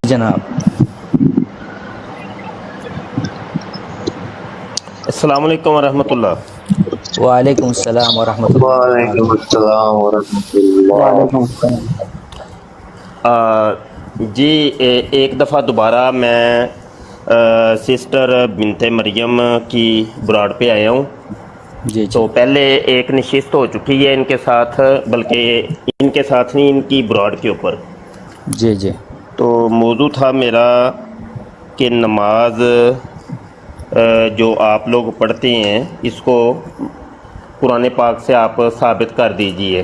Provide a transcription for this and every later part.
جناب السلام علیکم ورحمۃ اللہ۔ وعلیکم السلام ورحمۃ اللہ وعلیکم وبرکاتہ۔ السلام ورحمۃ اللہ۔ وعلیکم السلام۔ جی ایک دفعہ دوبارہ میں سسٹر بنت مریم کی براڈ پہ آیا ہوں۔ جی تو پہلے ایک نشست ہو چکی ہے ان کے ساتھ، بلکہ ان کے ساتھ نہیں، ان کی براڈ کے اوپر۔ جی جی تو موضوع تھا میرا کہ نماز جو آپ لوگ پڑھتے ہیں اس کو قرآن پاک سے آپ ثابت کر دیجئے۔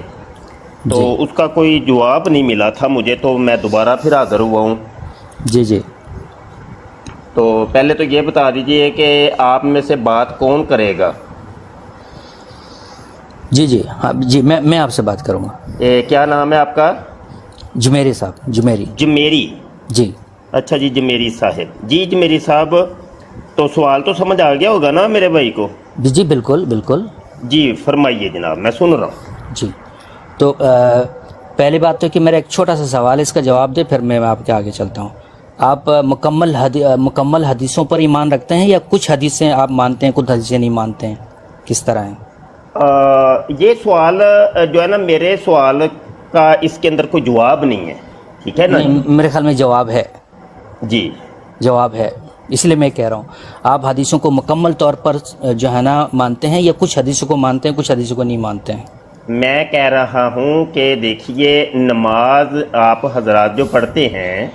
تو جی اس کا کوئی جواب نہیں ملا تھا مجھے، تو میں دوبارہ پھر حاضر ہوا ہوں۔ جی جی تو پہلے تو یہ بتا دیجئے کہ آپ میں سے بات کون کرے گا؟ جی جی ہاں جی میں آپ سے بات کروں گا۔ کیا نام ہے آپ کا؟ جمیری صاحب، جمیری۔ جمیری۔ جی اچھا جی، جمیری صاحب۔ جی جمیری صاحب، تو سوال تو سمجھ آ گیا ہوگا نا میرے بھائی کو؟ جی جی بالکل بالکل۔ جی فرمائیے جناب، میں سن رہا ہوں۔ جی تو پہلی بات تو کہ میرا ایک چھوٹا سا سوال ہے، اس کا جواب دے پھر میں آپ کے آگے چلتا ہوں۔ آپ مکمل حدیثوں پر ایمان رکھتے ہیں یا کچھ حدیثیں آپ مانتے ہیں کچھ حدیثیں نہیں مانتے ہیں، کس طرح ہیں؟ یہ سوال جو ہے نا، میرے سوال کا اس کے اندر کوئی جواب نہیں ہے، ٹھیک ہے نا؟ میرے خیال میں جواب ہے، جی جواب ہے، اس لیے میں کہہ رہا ہوں آپ حدیثوں کو مکمل طور پر جو ہے نا مانتے ہیں یا کچھ حدیثوں کو مانتے ہیں کچھ حدیثوں کو نہیں مانتے ہیں؟ میں کہہ رہا ہوں کہ دیکھیے، نماز آپ حضرات جو پڑھتے ہیں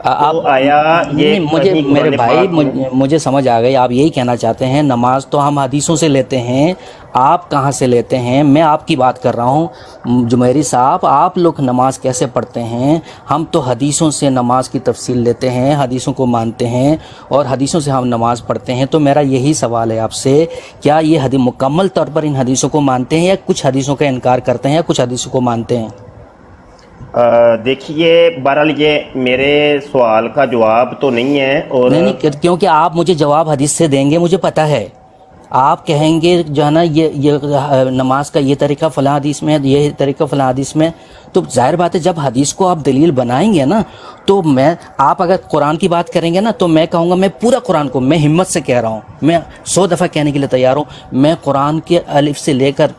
تو آیا یہ مجھے کہیں میرے قرآن بھائی پاک میں؟ مجھے سمجھ آ گئی، آپ یہی کہنا چاہتے ہیں نماز تو ہم حدیثوں سے لیتے ہیں، آپ کہاں سے لیتے ہیں؟ میں آپ کی بات کر رہا ہوں جمیری صاحب، آپ لوگ نماز کیسے پڑھتے ہیں؟ ہم تو حدیثوں سے نماز کی تفصیل لیتے ہیں، حدیثوں کو مانتے ہیں اور حدیثوں سے ہم نماز پڑھتے ہیں۔ تو میرا یہی سوال ہے آپ سے، کیا یہ حدیث مکمل طور پر ان حدیثوں کو مانتے ہیں یا کچھ حدیثوں کا انکار کرتے ہیں یا کچھ حدیثوں کو مانتے ہیں؟ دیکھیے، بہرحال یہ میرے سوال کا جواب تو نہیں ہے، اور نہیں کیونکہ آپ مجھے جواب حدیث سے دیں گے، مجھے پتہ ہے آپ کہیں گے جو ہے نا یہ نماز کا یہ طریقہ فلاں حدیث میں ہے، یہ طریقہ فلاں حدیث میں، تو ظاہر بات ہے جب حدیث کو آپ دلیل بنائیں گے نا، تو آپ اگر قرآن کی بات کریں گے نا تو میں کہوں گا، میں پورا قرآن کو، میں ہمت سے کہہ رہا ہوں، میں 100 دفعہ کہنے کے لیے تیار ہوں، میں قرآن کے الف سے لے کر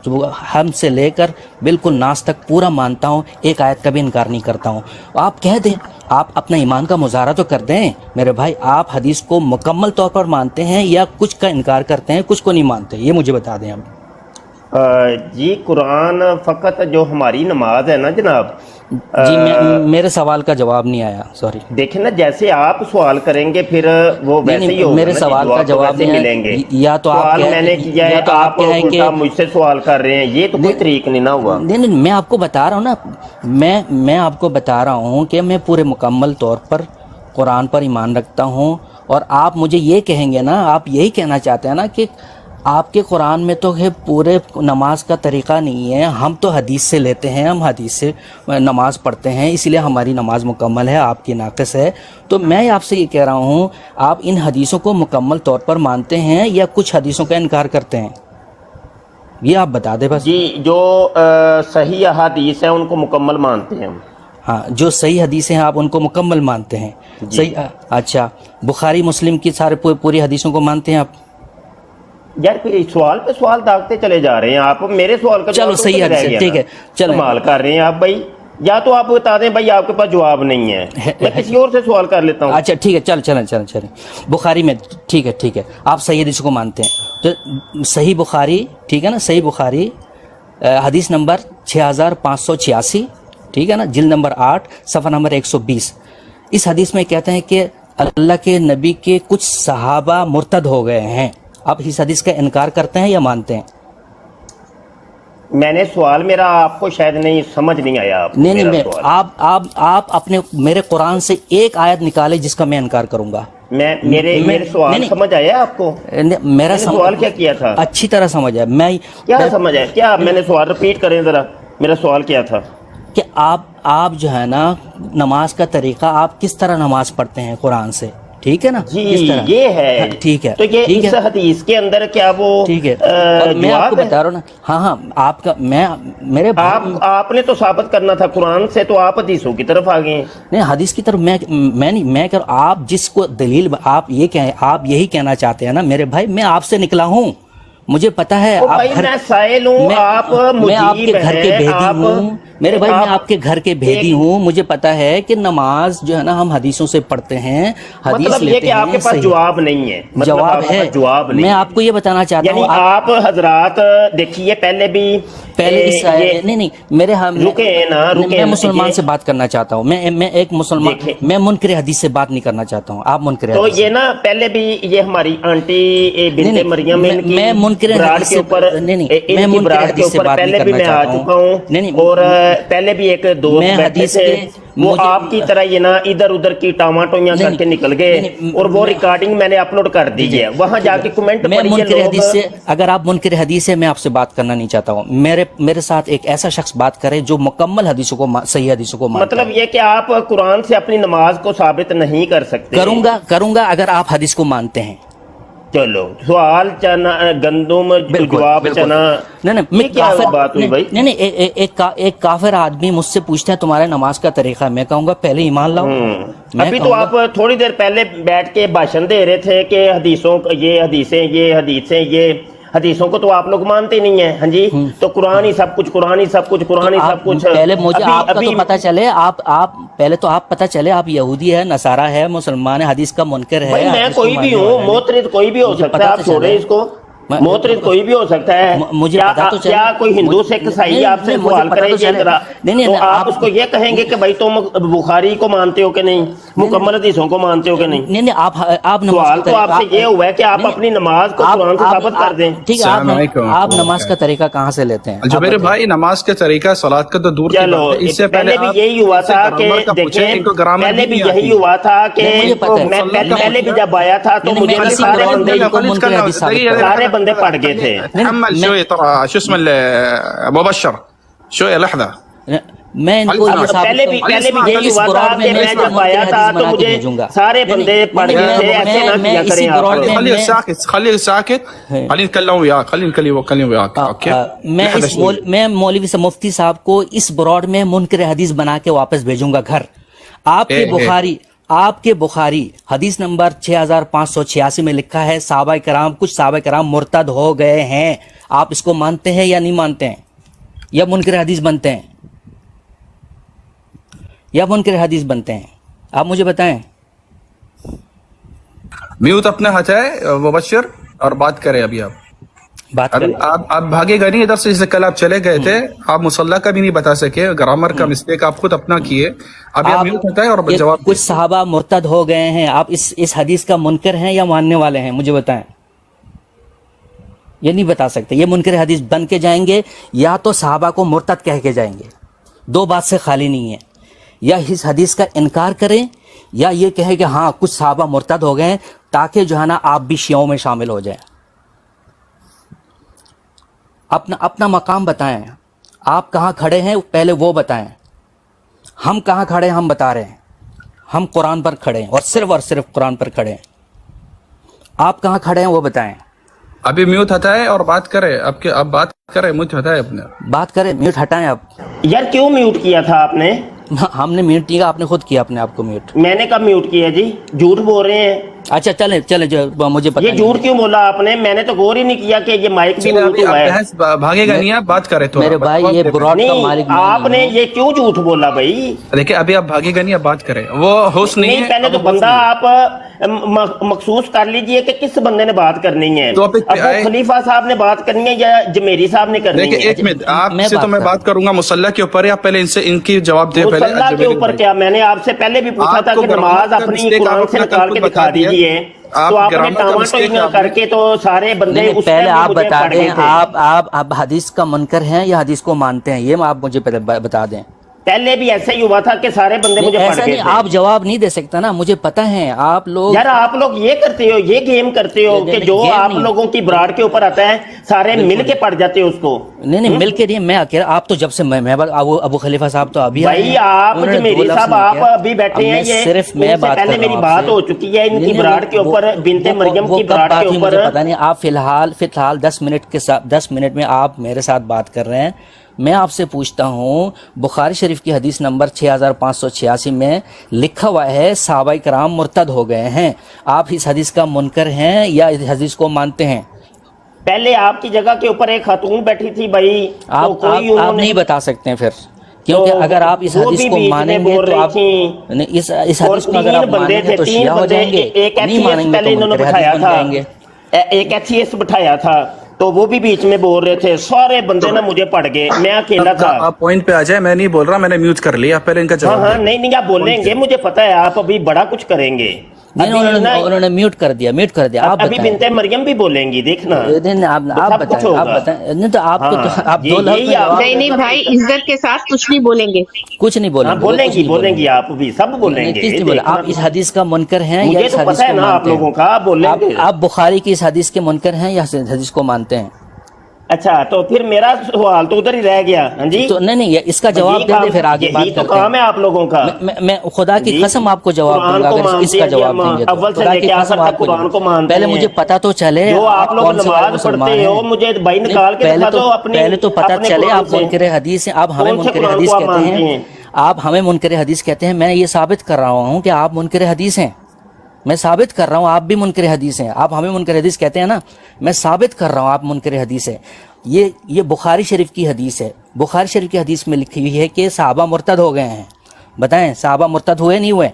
ہم سے لے کر بالکل ناس تک پورا مانتا ہوں، ایک آیت کا بھی انکار نہیں کرتا ہوں۔ آپ کہہ دیں، آپ اپنا ایمان کا مظاہرہ تو کر دیں میرے بھائی، آپ حدیث کو مکمل طور پر مانتے ہیں یا کچھ کا انکار کرتے ہیں، کچھ کو نہیں مانتے، یہ مجھے بتا دیں اب۔ جی قرآن فقط جو ہماری نماز ہے نا جناب، جی میرے سوال کا جواب نہیں آیا، سوری۔ دیکھیں نا، جیسے آپ سوال کریں گے پھر وہ ویسے ہی ہوگا میرے نا، سوال کا جواب ویسے ملیں گے۔ یا تو آپ سوال میں نے کیا ہے، آپ الٹا مجھ سے سوال کر رہے ہیں، یہ تو کوئی طریق نہیں نہ ہوا۔ نہیں میں آپ کو بتا رہا ہوں نا، میں آپ کو بتا رہا ہوں کہ میں پورے مکمل طور پر قرآن پر ایمان رکھتا ہوں، اور آپ مجھے یہ کہیں گے نا، آپ یہی کہنا چاہتے ہیں نا کہ آپ کے قرآن میں تو ہے پورے نماز کا طریقہ نہیں ہے، ہم تو حدیث سے لیتے ہیں، ہم حدیث سے نماز پڑھتے ہیں، اس لیے ہماری نماز مکمل ہے، آپ کی ناقص ہے۔ تو میں آپ سے یہ کہہ رہا ہوں، آپ ان حدیثوں کو مکمل طور پر مانتے ہیں یا کچھ حدیثوں کا انکار کرتے ہیں؟ یہ آپ بتا دیں بس۔ جی جو صحیح احادیث ہیں ان کو مکمل مانتے ہیں ہم۔ ہاں، جو صحیح حدیثیں ہیں آپ ان کو مکمل مانتے ہیں؟ صحیح۔ اچھا، بخاری مسلم کی سارے پوری حدیثوں کو مانتے ہیں آپ؟ یار کوئی سوال پہ سوال داغتے چلے جا رہے ہیں آپ، میرے سوال کا چلو صحیح ہے، ٹھیک ہے، چلو استعمال کر رہے ہیں آپ بھائی، یا تو آپ بتا دیں بھائی آپ کے پاس جواب نہیں ہے، میں کسی اور سے سوال کر لیتا ہوں۔ اچھا ٹھیک ہے، چلیں بخاری میں، ٹھیک ہے، آپ صحیح حدیث کو مانتے ہیں تو صحیح بخاری، ٹھیک ہے نا، صحیح بخاری حدیث نمبر 6586، ٹھیک ہے نا، جلد نمبر 8 صفحہ نمبر 120، اس حدیث میں کہتے ہیں کہ اللہ کے نبی کے کچھ صحابہ مرتد ہو گئے ہیں، آپ اس حدیث کا انکار کرتے ہیں یا مانتے ہیں؟ میں نے سوال میرا آپ کو شاید نہیں سمجھ نہیں آیا۔ نہیں آپ اپنے میرے قرآن سے ایک آیت نکالے جس کا میں انکار کروں گا۔ میرے سوال سمجھ آیا آپ کو؟ میرا سوال کیا تھا؟ اچھی طرح سمجھ آیا، میں کیا سمجھ آیا؟ کیا میں نے سوال رپیٹ کریں ذرا، میرا سوال کیا تھا؟ کہ آپ جو ہے نا نماز کا طریقہ، آپ کس طرح نماز پڑھتے ہیں قرآن سے، ٹھیک ہے نا؟ جی کس طرح یہ ہے ٹھیک ہے تو یہ ٹھیک اس ہے حدیث کے اندر کیا وہ ٹھیک ہے اور میں آپ کو جواب ہے؟ بتا رہا ہوں نا ہاں آپ کا میں میرے آپ نے تو ثابت کرنا تھا قرآن سے، تو آپ حدیثوں کی طرف آ گئے ہیں۔ نہیں حدیث کی طرف میں نہیں میں کہہ رہا ہوں آپ جس کو دلیل آپ یہی کہنا چاہتے ہیں نا میرے بھائی، میں آپ سے نکلا ہوں، مجھے پتا ہے او آپ بھائی میں سائل ہوں، آپ میں آپ کے مجیب گھر کے ہیں، بھیدی آپ ہوں میرے بھائی، میں آپ کے گھر کے بھیدی ہوں، مجھے پتا ہے کہ نماز جو ہے نا ہم حدیثوں سے پڑھتے ہیں، حدیث مطلب یہ لیتے کہ آپ کے ہیں، پاس صحیح جواب نہیں ہے، مطلب جواب آپ کے ہے، پاس جواب نہیں میں ہے۔ آپ کو یہ بتانا چاہتا یعنی ہوں آپ حضرات دیکھیے پہلے بھی نہیں میرے رکے ہیں نا، رکے میں مسلمان یہ سے بات کرنا چاہتا ہوں، میں ایک مسلمان، دیکھیں میں منکر حدیث سے بات نہیں کرنا چاہتا ہوں، آپ منکر تو حدیث یہ نا پہلے بھی یہ ہماری آنٹی بنت مریم ان کی میں منکر براڈ حدیث کے سے اوپر میں ان کی منکر براڈ کے حدیث سے اوپر بات نہیں پہلے بھی کرنا میں آ چاہتا ہوں، چکا ہوں، نہیں اور پہلے بھی ایک دوست میں بیٹھے حدیث تھے، کے وہ آپ کی طرح یہ نا ادھر ادھر کی ٹاماٹویاں کر کے نکل گئے، اور وہ ریکارڈنگ میں نے اپلوڈ کر دی ہے، وہاں جا کے کمنٹ میں پڑھیے منکر لوگ۔ حدیث سے، اگر آپ منکر حدیث سے، میں آپ سے بات کرنا نہیں چاہتا ہوں، میرے ساتھ ایک ایسا شخص بات کرے جو مکمل حدیثوں کو صحیح حدیثوں کو مانتا مطلب ہے۔ یہ کہ آپ قرآن سے اپنی نماز کو ثابت نہیں کر سکتے۔ کروں گا اگر آپ حدیث کو مانتے ہیں۔ چلو سوال چنا گندم جواب چنا، نہیں یہ کیا بات ہوئی بھائی؟ نہیں ایک کافر آدمی مجھ سے پوچھتا ہے تمہارے نماز کا طریقہ، میں کہوں گا پہلے ایمان لاؤ۔ ابھی تو آپ تھوڑی دیر پہلے بیٹھ کے بھاشن دے رہے تھے کہ حدیثوں یہ حدیثیں یہ حدیثوں کو تو آپ لوگ مانتے نہیں ہیں، ہاں جی، تو قرآن ہی سب کچھ، قرآن ہی سب کچھ، قرآن ہی سب کچھ۔ پہلے مجھے آپ کا تو ابھی پتا چلے، آپ پہلے تو آپ پتا چلے آپ یہودی ہے، نصارہ ہے، مسلمان ہے، حدیث کا منکر ہے، بھائی میں کوئی بھی ہوں، معترض کوئی بھی ہو سکتا ہے، آپ چھوڑیں اس کو، معترض کوئی بھی ہو سکتا ہے۔ مجھے پتا تو چلے، کیا کوئی ہندو سکھ عیسائی آپ سے سوال کرے گی تو آپ اس کو یہ کہیں گے کہ بھائی تم بخاری کو مانتے ہو کہ نہیں، مکمل حدیثوں کو مانتے ہو کہ نہیں؟ نہیں آپ سوال تو آپ سے یہ ہوا ہے کہ آپ اپنی نماز کو قرآن سے ثابت کر دیں۔ ٹھیک ہے، آپ نماز کا طریقہ کہاں سے لیتے ہیں؟ جو میرے بھائی نماز کے طریقہ صلاۃ کا تو دور کی چلو بات ہے، اس سے پہلے بھی یہی ہوا تھا کہ دیکھیں، پہلے بھی یہی ہوا تھا کہ میں پہلے بھی جب آیا تھا تو مجھے سارے بندے پڑ گئے تھے۔ محمد شوية ترى شو اسمه مبشر شوية لحظة، میں ان کو یہ پہلے بھی یہی ہوا تھا کہ میں جب آیا تھا تو مجھے سارے بندے پڑ گئے تھے، ایسے نہ کیا کریں آپ۔ خليه ساكت خليه ساكت، خلينا نتكلم وياك، خلينا نتكلم وياك، اوكي؟ میں مولوی سے مفتی صاحب کو اس براڈ میں منکر حدیث بنا کے واپس بھیجوں گا گھر۔ آپ کے بخاری حدیث نمبر 6586 میں لکھا ہے کچھ صحابہ کرام مرتد ہو گئے ہیں، آپ اس کو مانتے ہیں یا نہیں مانتے ہیں؟ یا منکر حدیث بنتے ہیں؟ یا منکر حدیث بنتے ہیں؟ آپ مجھے بتائیں۔ میوت اپنے ہٹائے مبشر اور بات کریں ابھی آپ۔ ابھی آپ بھاگے گئے نہیں ادھر سے، جیسے کل آپ چلے گئے تھے، آپ مصلح کا بھی نہیں بتا سکے، گرامر کا مسٹیک آپ خود اپنا کیے، ابھی آپ میوٹ ہٹائے اور جواب۔ کچھ صحابہ مرتد ہو گئے ہیں، آپ اس حدیث کا منکر ہیں یا ماننے والے ہیں؟ مجھے بتائیں۔ یہ نہیں بتا سکتے، یہ منکر حدیث بن کے جائیں گے، یا تو صحابہ کو مرتد کہہ کے جائیں گے، دو بات سے خالی نہیں ہے، یا اس حدیث کا انکار کریں یا یہ کہیں کہ ہاں کچھ صحابہ مرتد ہو گئے ہیں، تاکہ جو ہے نا آپ بھی شیعوں میں شامل ہو جائیں۔ اپنا مقام بتائیں، آپ کہاں کھڑے ہیں پہلے وہ بتائیں، ہم کہاں کھڑے ہیں ہم بتا رہے ہیں، ہم قرآن پر کھڑے ہیں اور صرف قرآن پر کھڑے ہیں، آپ کہاں کھڑے ہیں وہ بتائیں۔ ابھی میوٹ ہٹائے اور بات کرے، اب بات کرے، میوٹ ہٹائے اپنے، بات کریں، میوٹ ہٹائیں آپ۔ یار کیوں میوٹ کیا تھا آپ نے؟ ہم نے میوٹ نہیں کیا، آپ نے خود کیا اپنے آپ کو میوٹ۔ میں نے کب میوٹ کیا جی؟ جھوٹ بول رہے ہیں۔ اچھا چلیں جو مجھے پتہ یہ جھوٹ کیوں بولا آپ نے؟ میں نے تو غور ہی نہیں کیا کہ یہ مائک بھی میوٹ ہوا ہے۔ بھاگے گا نہیں، آپ بات کرے تو میرے بھائی یہ براڈ کا مالک نہیں، آپ نے یہ کیوں جھوٹ بولا بھائی؟ دیکھیں ابھی آپ بھاگے گا نہیں، آپ بات کریں، وہ ہوسٹ نہیں ہے۔ پہلے تو بندہ آپ مخصوص کر لیجئے کہ کس بندے نے بات کرنی ہے، ابو خلیفہ صاحب نے بات کرنی ہے یا جمیری صاحب نے کرنی ہے؟ دیکھیں ایک منٹ، آپ سے تو میں بات کروں گا مصلح کے اوپر، آپ پہلے ان کی جواب دے۔ مصلح کے اوپر کیا؟ میں نے آپ سے پہلے بھی پوچھا تھا کہ نماز اپنی قرآن سے نکال کے دکھا دیجئے، تو آپ نے ٹاماٹوئیاں کر کے تو سارے بندے اس پہلے آپ بتا دیں، آپ حدیث کا منکر ہیں یا حدیث کو مانتے ہیں، یہ آپ مجھے بتا دیں۔ پہلے بھی ایسا ہی ہوا تھا کہ سارے بندے مجھے پڑھ ایسا گئے نہیں، تھے. آپ جواب نہیں دے سکتا نا، مجھے پتا ہے آپ لوگ یار آپ لوگ یہ کرتے ہو، یہ گیم کرتے ہو کہ جو آپ لوگوں کی براڈ کے اوپر آتا ہے سارے مل کے پڑھ جاتے ہو اس کو. نہیں مل کے نہیں، میں اکیلا، آپ تو جب سے میں ابو خلیفہ صاحب تو ابھی آئے بھائی ہیں، آپ انہوں نے جمیری دو لفظ صاحب نہیں آپ کیا. ابھی بیٹھے ہیں، یہ صرف میں ان سے بات پہلے کر رہا میری ہوں بات آپ سے. ہو چکی ہے ان کی نہیں، براڈ کے اوپر، بنت مریم وہ کی کب براڈ بات کے ہوئی اوپر. مجھے پتا نہیں. آپ فی الحال 10 منٹ میں آپ میرے ساتھ بات کر رہے ہیں. میں آپ سے پوچھتا ہوں، بخاری شریف کی حدیث نمبر 6586 میں لکھا ہوا ہے صحابہ کرام مرتد ہو گئے ہیں. آپ اس حدیث کا منکر ہیں یا اس حدیث کو مانتے ہیں؟ پہلے آپ کی جگہ کے اوپر ایک خاتون بیٹھی تھی بھائی، تو آپ کوئی انہوں نے نہیں بتا سکتے ہیں پھر، کیونکہ تو اگر آپ اس وہ حدیث بھی کو بیچ میں مانیں گے بول تو رہی آپ تھیں. نہیں، اس اور حدیث کو اگر آپ 3 بندے مانیں گے تھے، تو 3 شیعہ ہو بندے، جائیں گے، ایک نہیں ایتھیسٹ مانیں گے پہلے تو انہوں نے منکر حدیث بٹھایا بن تھا، جائیں گے. ایک ایتھیسٹ بٹھایا تھا تو وہ بھی بیچ میں بول رہے تھے، سارے بندے نا مجھے پڑ گئے، میں اکیلا تھا. آپ پوائنٹ پہ آ جائے، میں نہیں بول رہا، میں نے میوٹ کر لیا، آپ پہلے ان کا ہاں جواب ہاں، دیں. نہیں آپ بولیں گے، مجھے پتا ہے آپ ابھی بڑا کچھ کریں گے. نہیں، انہوں نے میوٹ کر دیا. آپ ابھی بتائیں. بنت مریم بھی بولیں گی، دیکھنا نہیں، آپ سب کچھ بتائیں، آپ ہوگا. بتائیں. نہیں تو آپ کو ہاں، آپ دو لفظ میں جواب نہیں بھائی، عزت کے ساتھ کچھ نہیں بولیں گے. کچھ نہیں بولیں ہاں گے، وہ کچھ نہیں بولیں گی آپ بھی، سب بولیں گے. کس نہیں بولے. آپ اس حدیث کا منکر ہیں یا مجھے اس تو حدیث پتا ہے کو نا آپ مانتے لوگوں ہیں؟ کا، آپ بولیں گے. آپ بخاری کی اس حدیث کے منکر ہیں یا اس حدیث کو مانتے ہیں؟ اچھا تو پھر میرا سوال تو ادھر ہی رہ گیا. ہاں جی، تو نہیں اس کا جواب دے دیں، پھر آگے بات یہی تو کرتے ہیں. کام ہے آپ لوگوں کا. میں خدا کی جی، قسم آپ کو جواب دوں قرآن گا کو اگر اس مانتے کا ہیں جواب دیں گے تو. اول سے خدا لے کی کے قسم آخر آپ تک کو قرآن کو مانتے پہلے ہیں. مجھے پتا تو چلے جو آپ لوگ کون سے والے نماز مسلمان پڑھتے ہیں. ہو، مجھے بھائی نہیں، نکال کے دکھا دو اپنی، پہلے تو پتا اپنے چلے قرآن آپ سے. منکر حدیث ہیں. آپ ہمیں کون سے منکر قرآن حدیث کو آپ کہتے مانتے ہیں، آپ ہمیں منکر حدیث کہتے ہیں. میں یہ ثابت کر رہا ہوں کہ آپ منکر حدیث ہیں. میں ثابت کر رہا ہوں آپ بھی منکر حدیث ہیں. آپ ہمیں منکر حدیث کہتے ہیں نا، میں ثابت کر رہا ہوں آپ منکر حدیث ہیں. یہ بخاری شریف کی حدیث ہے. بخاری شریف کی حدیث میں لکھی ہوئی ہے کہ صحابہ مرتد ہو گئے ہیں. بتائیں صحابہ مرتد ہوئے نہیں ہوئے؟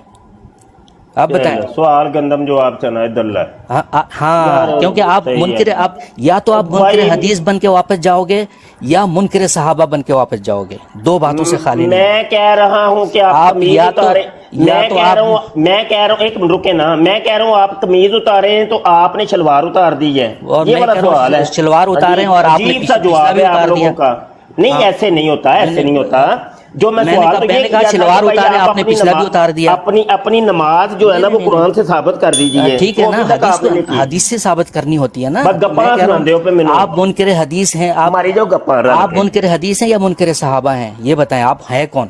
آپ بتائیں. سوال گندم جو آپ چنا ہے دلہ. ہاں، کیونکہ آپ منکر، آپ یا تو آپ منکر حدیث بن کے واپس جاؤ گے یا منکر صحابہ بن کے واپس جاؤ گے. دو باتوں سے خالی نہیں. میں کہہ رہا ہوں کہ آپ تمیز اتارے. میں کہہ رہا ہوں ایک منٹ رکے نا، میں کہہ رہا ہوں آپ تمیز اتارے ہیں تو آپ نے شلوار اتار دی ہے. یہ بڑا سوال ہے. شلوار اتارے اور آپ نے عجیب سا جواب ہے آپ لوگوں کا. نہیں ایسے نہیں ہوتا، ایسے نہیں ہوتا. جو میں سوال تو یہ کیا شلوار اتارے، آپ نے پچھلا بھی اتار دیا. اپنی نماز جو ہے نا وہ قرآن سے ثابت کر دیجیے. ٹھیک ہے نا، حدیث سے ثابت کرنی ہوتی ہے نا. آپ منکر حدیث ہیں، آپ منکر حدیث ہیں یا منکر صحابہ ہیں؟ یہ بتائیں آپ ہیں کون؟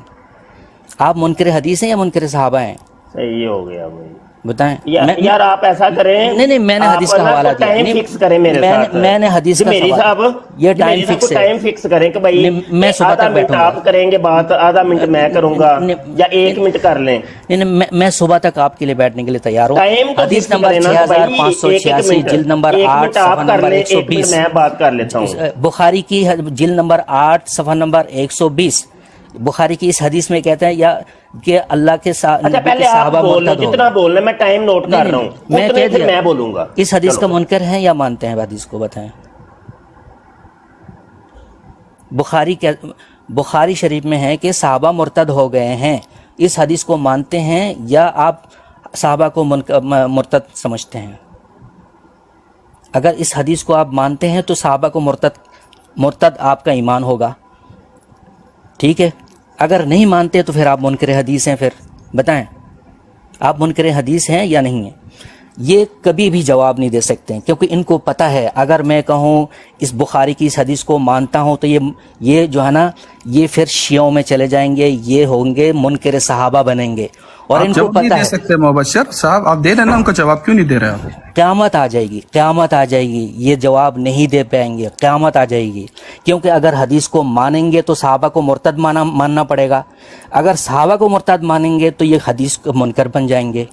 آپ منکر حدیث ہیں یا منکر صحابہ ہیں؟ صحیح ہو گیا بھائی، بتائیں. یار آپ ایسا کریں. نہیں میں نے حدیث کا حوالہ دیا. ٹائم فکس کریں میرے ساتھ. میں نے حدیث کا میری صاحب یہ ٹائم فکس ہے. ٹائم فکس کریں کہ بھائی میں صبح آدھا تک منٹ بیٹھوں گا. آپ کریں گے بات، آدھا منٹ میں کروں گا یا 1 منٹ کر لیں. نہیں میں صبح تک آپ کے لیے بیٹھنے کے لیے تیار ہوں. ٹائم تو حدیث نمبر 6586 جلد نمبر 8 صفحہ نمبر 120. میں بات کر لیتا ہوں. بخاری کی جلد نمبر 8 صفحہ نمبر 120. بخاری کی اس حدیث میں کہتا ہے کہ اللہ کے صحابہ مرتد ہو. جتنا بولنا میں ٹائم نوٹ کر رہا ہوں، میں بولوں گا. اس حدیث کا منکر ہیں یا مانتے ہیں حدیث کو؟ بتائیں. بخاری شریف میں ہے کہ صحابہ مرتد ہو گئے ہیں. اس حدیث کو مانتے ہیں یا آپ صحابہ کو مرتد سمجھتے ہیں؟ اگر اس حدیث کو آپ مانتے ہیں تو صحابہ کو مرتد آپ کا ایمان ہوگا. ٹھیک ہے. اگر نہیں مانتے تو پھر آپ منکر حدیث ہیں. پھر بتائیں آپ منکر حدیث ہیں یا نہیں ہیں؟ یہ کبھی بھی جواب نہیں دے سکتے ہیں کیونکہ ان کو پتہ ہے اگر میں کہوں اس بخاری کی اس حدیث کو مانتا ہوں تو یہ جو ہے نا یہ پھر شیعوں میں چلے جائیں گے، یہ ہوں گے منکر صحابہ بنیں گے. اور ان کو پتہ ہے. سکتے مبشر صاحب آپ دے رہے ہیں نا، ان کو جواب کیوں نہیں دے رہے آپ؟ قیامت آ جائے گی، قیامت آ جائے گی، یہ جواب نہیں دے پائیں گے. قیامت آ جائے گی کیونکہ اگر حدیث کو مانیں گے تو صحابہ کو مرتد ماننا پڑے گا. اگر صحابہ کو مرتد مانیں گے تو یہ حدیث منکر بن جائیں گے.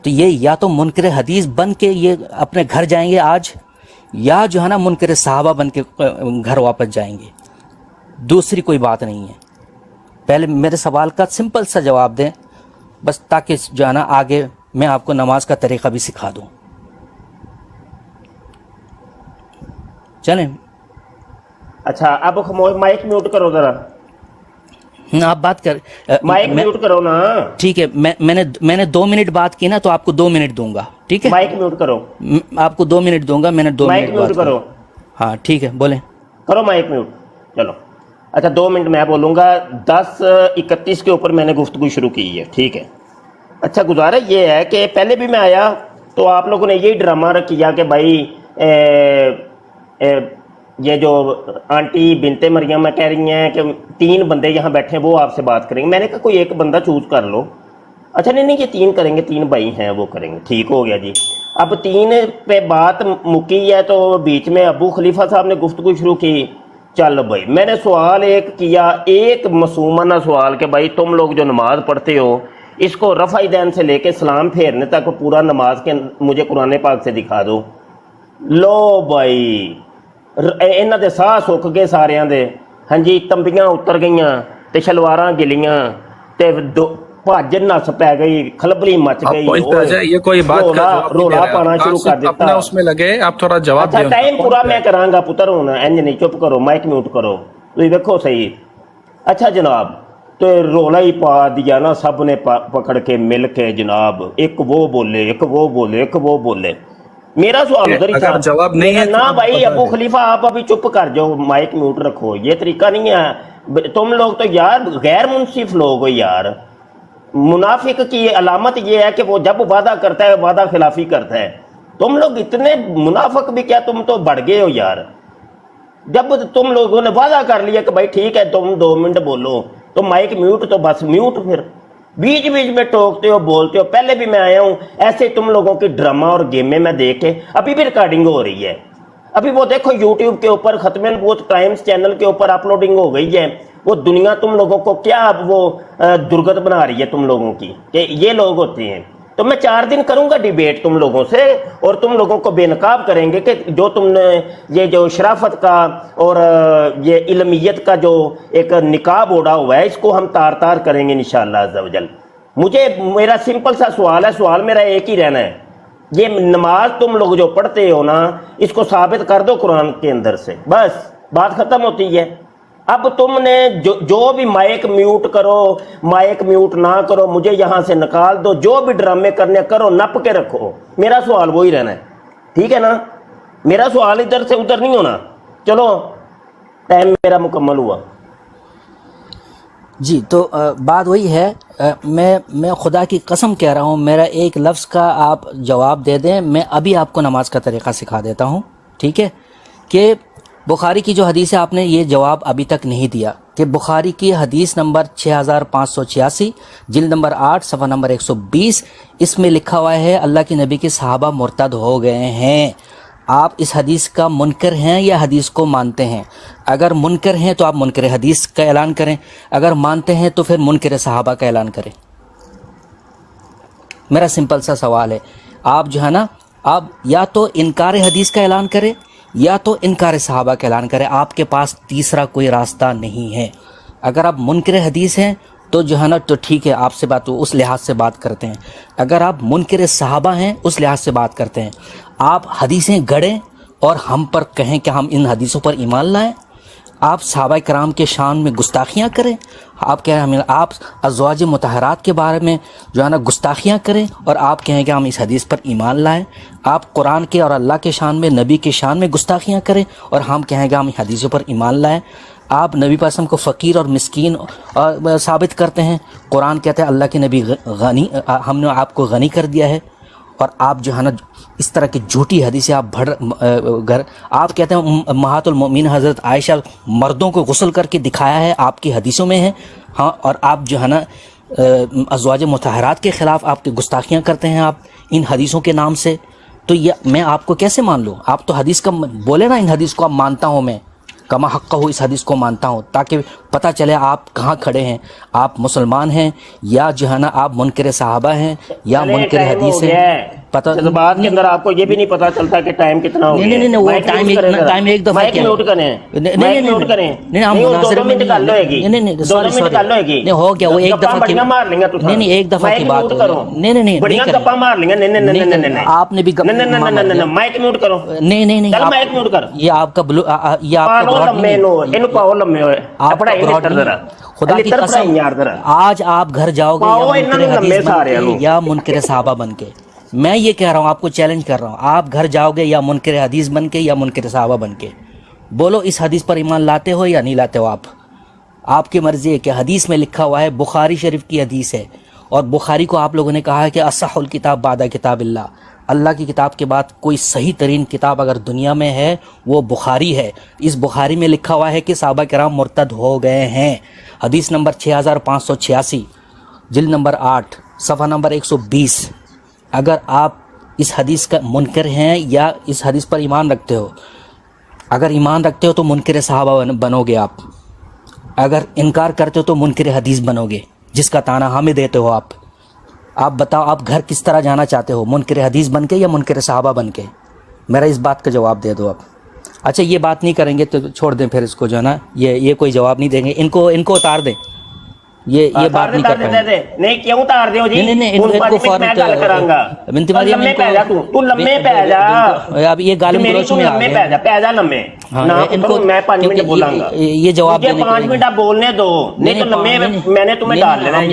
تو یہ یا تو منکر حدیث بن کے یہ اپنے گھر جائیں گے آج، یا جو ہے نا منکر صحابہ بن کے گھر واپس جائیں گے. دوسری کوئی بات نہیں ہے. پہلے میرے سوال کا سمپل سا جواب دیں بس، تاکہ جو ہے نا آگے میں آپ کو نماز کا طریقہ بھی سکھا دوں. چلیں. اچھا اب مائک میوٹ کرو ذرا. آپ بات کر. مائک میوٹ کرو نا. ٹھیک ہے، میں نے 2 منٹ بات کی نا تو آپ کو 2 منٹ دوں گا. ٹھیک ہے، مائک میوٹ کرو. آپ کو 2 منٹ دوں گا. میں نے 2 منٹ مائک میوٹ کرو. ہاں ٹھیک ہے، بولیں. کرو مائک میوٹ. چلو اچھا 2 منٹ میں بولوں گا. 10:31 کے اوپر میں نے گفتگو شروع کی ہے, ٹھیک ہے. اچھا گزارا یہ ہے کہ پہلے بھی میں آیا تو آپ لوگوں نے یہی ڈرامہ کیا کہ بھائی یہ جو آنٹی بنت مریم کہہ رہی ہیں کہ 3 بندے یہاں بیٹھے ہیں وہ آپ سے بات کریں گے. میں نے کہا کوئی ایک بندہ چوز کر لو. اچھا نہیں یہ 3 کریں گے, 3 بھائی ہیں وہ کریں گے, ٹھیک ہو گیا جی. اب 3 پہ بات مکی ہے تو بیچ میں ابو خلیفہ صاحب نے گفتگو شروع کی. چل بھائی میں نے سوال ایک کیا, ایک معصومانہ سوال کہ بھائی تم لوگ جو نماز پڑھتے ہو اس کو رفع دین سے لے کے سلام پھیرنے تک پورا نماز کے مجھے قرآن پاک سے دکھا دو. لو بھائی انہاں دے ساہ سک گئے ساریاں دے, ہاں جی تمبیاں اتر گئیاں تے شلواراں گلیاں تے بھج نس پی گئی, کھلبلی مچ گئی, یہ کوئی بات رولا پانا شروع کر دیتا. اپنا اس میں لگے آپ تھوڑا جواب دیں. ٹائم پورا میں کراں گا پتر, ہونا انج نہیں, چپ کرو, مائک میوٹ کرو, تسی دیکھو صحیح. اچھا جناب تو رولا ہی پا دیا نا سب نے پکڑ کے مل کے جناب, ایک وہ بولے ایک وہ بولے ایک وہ بولے. میرا سوال ادھر ہی تھا, جواب نہیں ہے نا بھائی ابو خلیفہ آپ ابھی چپ کر جاؤ, مائک میوٹ رکھو, یہ طریقہ نہیں ہے. تم لوگ تو یار غیر منصف لوگ ہو یار. منافق کی علامت یہ ہے کہ وہ جب وعدہ کرتا ہے وعدہ خلافی کرتا ہے. تم لوگ اتنے منافق بھی کیا, تم تو بڑھ گئے ہو یار. جب تم لوگوں نے وعدہ کر لیا کہ بھائی ٹھیک ہے تم 2 منٹ بولو تو مائک میوٹ, تو بس میوٹ, پھر بیچ بیچ میں ٹوکتے ہو بولتے ہو. پہلے بھی میں آیا ہوں ایسے تم لوگوں کی ڈرامہ اور گیمیں میں دیکھ کے, ابھی بھی ریکارڈنگ ہو رہی ہے. ابھی وہ دیکھو یوٹیوب کے اوپر ختم نبوت ٹائمز چینل کے اوپر اپلوڈنگ ہو گئی ہے. وہ دنیا تم لوگوں کو کیا وہ درگت بنا رہی ہے تم لوگوں کی کہ یہ لوگ ہوتے ہیں. تو میں 4 دن کروں گا ڈیبیٹ تم لوگوں سے, اور تم لوگوں کو بے نقاب کریں گے کہ جو تم نے یہ جو شرافت کا اور یہ علمیت کا جو ایک نقاب اوڑا ہوا ہے اس کو ہم تار تار کریں گے انشاءاللہ عز و جل. مجھے میرا سمپل سا سوال ہے, سوال میرا ایک ہی رہنا ہے, یہ نماز تم لوگ جو پڑھتے ہو نا اس کو ثابت کر دو قرآن کے اندر سے, بس بات ختم ہوتی ہے. اب تم نے جو بھی مائک میوٹ کرو مائک میوٹ نہ کرو, مجھے یہاں سے نکال دو, جو بھی ڈرامے کرنے کرو, نپ کے رکھو. میرا سوال وہی رہنا ہے, ٹھیک ہے نا. میرا سوال ادھر سے ادھر نہیں ہونا. چلو ٹائم میرا مکمل ہوا. جی تو بات وہی ہے, میں خدا کی قسم کہہ رہا ہوں, میرا ایک لفظ کا آپ جواب دے دیں, میں ابھی آپ کو نماز کا طریقہ سکھا دیتا ہوں, ٹھیک ہے. کہ بخاری کی جو حدیث ہے آپ نے یہ جواب ابھی تک نہیں دیا, کہ بخاری کی حدیث نمبر 6586 جلد نمبر 8 صفحہ نمبر 120, اس میں لکھا ہوا ہے اللہ کے نبی کے صحابہ مرتد ہو گئے ہیں. آپ اس حدیث کا منکر ہیں یا حدیث کو مانتے ہیں؟ اگر منکر ہیں تو آپ منکر حدیث کا اعلان کریں, اگر مانتے ہیں تو پھر منکر صحابہ کا اعلان کریں. میرا سمپل سا سوال ہے. آپ جو ہے نا آپ یا تو انکار حدیث کا اعلان کریں یا تو انکار صحابہ کا اعلان کریں, آپ کے پاس تیسرا کوئی راستہ نہیں ہے. اگر آپ منکر حدیث ہیں تو جو ہے نا تو ٹھیک ہے, آپ سے بات اس لحاظ سے بات کرتے ہیں. اگر آپ منکر صحابہ ہیں اس لحاظ سے بات کرتے ہیں. آپ حدیثیں گڑیں اور ہم پر کہیں کہ ہم ان حدیثوں پر ایمان لائیں. آپ صحابہ کرام کے شان میں گستاخیاں کریں, آپ کہیں آپ ازواج مطہرات کے بارے میں جو ہے نا گستاخیاں کریں, اور آپ کہیں کہ ہم اس حدیث پر ایمان لائیں. آپ قرآن کے اور اللہ کے شان میں نبی کے شان میں گستاخیاں کریں اور ہم کہیں کہ ہم اس حدیثوں پر ایمان لائیں. آپ نبی پاسم کو فقیر اور مسکین ثابت کرتے ہیں, قرآن کہتا ہے اللہ کے نبی غنی, ہم نے آپ کو غنی کر دیا ہے, اور آپ جو ہے نا اس طرح کی جھوٹی حدیثیں آپ آپ کہتے ہیں امہات المؤمنین حضرت عائشہ مردوں کو غسل کر کے دکھایا ہے, آپ کی حدیثوں میں ہے. ہاں, اور آپ جو ہے نا ازواج مطہرات کے خلاف آپ کی گستاخیاں کرتے ہیں آپ ان حدیثوں کے نام سے. تو یہ میں آپ کو کیسے مان لوں؟ آپ تو حدیث کا بولے نا, ان حدیث کو آپ مانتا ہوں میں, کما حق ہو اس حدیث کو مانتا ہوں, تاکہ پتہ چلے آپ کہاں کھڑے ہیں. آپ مسلمان ہیں یا جو ہے نا آپ منکر صحابہ ہیں یا منکر حدیث ہیں. پتہ بات کے اندر آپ کو یہ بھی نہیں پتا چلتا کہ ٹائم کتنا ہو گیا. نہیں وہ ٹائم ایک دفعہ مائک میوٹ کریں, مائک میوٹ کریں. نہیں ہم مناظرے میں نہیں ہو گیا, وہ ایک دفعہ کی نہیں ایک دفعہ کی بات نہیں بڑیاں گپاں مار لیں گے. نہیں آپ نے بھی مائک میوٹ کرو. نہیں مائک میوٹ کر. یہ آپ کا یہ آپ کا لمے نو اینو پاؤ لمے ہوئے اپنا انٹر ذرا خدا کی قسم. آج آپ گھر جاؤ گے یا منکر صحابہ بن کے, میں یہ کہہ رہا ہوں, آپ کو چیلنج کر رہا ہوں, آپ گھر جاؤ گے یا منکر حدیث بن کے یا منکر صحابہ بن کے, بولو اس حدیث پر ایمان لاتے ہو یا نہیں لاتے ہو آپ؟ آپ کی مرضی ہے کہ حدیث میں لکھا ہوا ہے، بخاری شریف کی حدیث ہے، اور بخاری کو آپ لوگوں نے کہا ہے کہ اصح الکتاب بعد کتاب اللہ، اللہ کی کتاب کے بعد کوئی صحیح ترین کتاب اگر دنیا میں ہے وہ بخاری ہے۔ اس بخاری میں لکھا ہوا ہے کہ صحابہ کرام مرتد ہو گئے ہیں، حدیث نمبر 6586، جلد نمبر 8، صفحہ نمبر 120۔ اگر آپ اس حدیث کا منکر ہیں یا اس حدیث پر ایمان رکھتے ہو، اگر ایمان رکھتے ہو تو منکر صحابہ بنو گے آپ، اگر انکار کرتے ہو تو منکر حدیث بنو گے، جس کا تانا ہمیں دیتے ہو آپ۔ آپ بتاؤ آپ گھر کس طرح جانا چاہتے ہو، منکر حدیث بن کے یا منکر صحابہ بن کے؟ میرا اس بات کا جواب دے دو آپ۔ اچھا یہ بات نہیں کریں گے تو چھوڑ دیں پھر اس کو، جو ہے نا یہ کوئی جواب نہیں دیں گے، ان کو اتار دیں، یہ بات نہیں کر پائیں گے۔ نہیں کیوں اتار دیو جی؟ نہیں ان کو فوراً بنت مریم لمے پہ جا، تو لمے پہ جا، اب یہ گالم گلوچ میں آ لمے پہ جا، پہ جا لمے، ان کو میں 5 منٹ بولاں گا، یہ جواب دینے 5 منٹ آپ بولنے دو، نہیں تو لمے میں نے تمہیں ڈال لینا ہے۔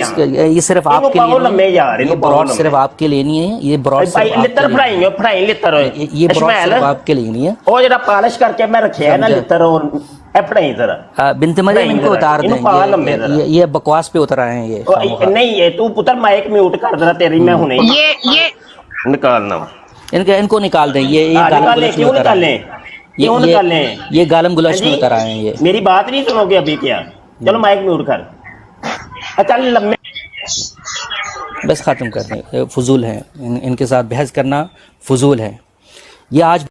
یہ صرف آپ کے لیے، یہ براڈ صرف آپ کے لیے نہیں ہے، یہ براڈ لتر فرائی لتر ہوئے، یہ براڈ صرف آپ کے لیے نہیں ہے۔ وہ جڑا پالش کر کے میں رکھیا ہے نا لتر، اپڑائی ذرا بنت مریم ان کو اتار دیں، یہ بکواس پہ اتر آئے ہیں یہ۔ نہیں تو پتر مائک میوٹ کر دینا تیری، میں ہوں یہ نکالنا، ان کو نکال دیں، یہ گالم گلوچ میں اتر آئے ہیں، یہ گالم گلوچ میں اتر آئے ہیں یہ۔ میری بات نہیں سنو گے ابھی کیا؟ چلو مائک میوٹ کر، اچھا لمبے بس ختم کر دیں، فضول ہیں ان کے ساتھ بحث کرنا، فضول ہے یہ۔ آج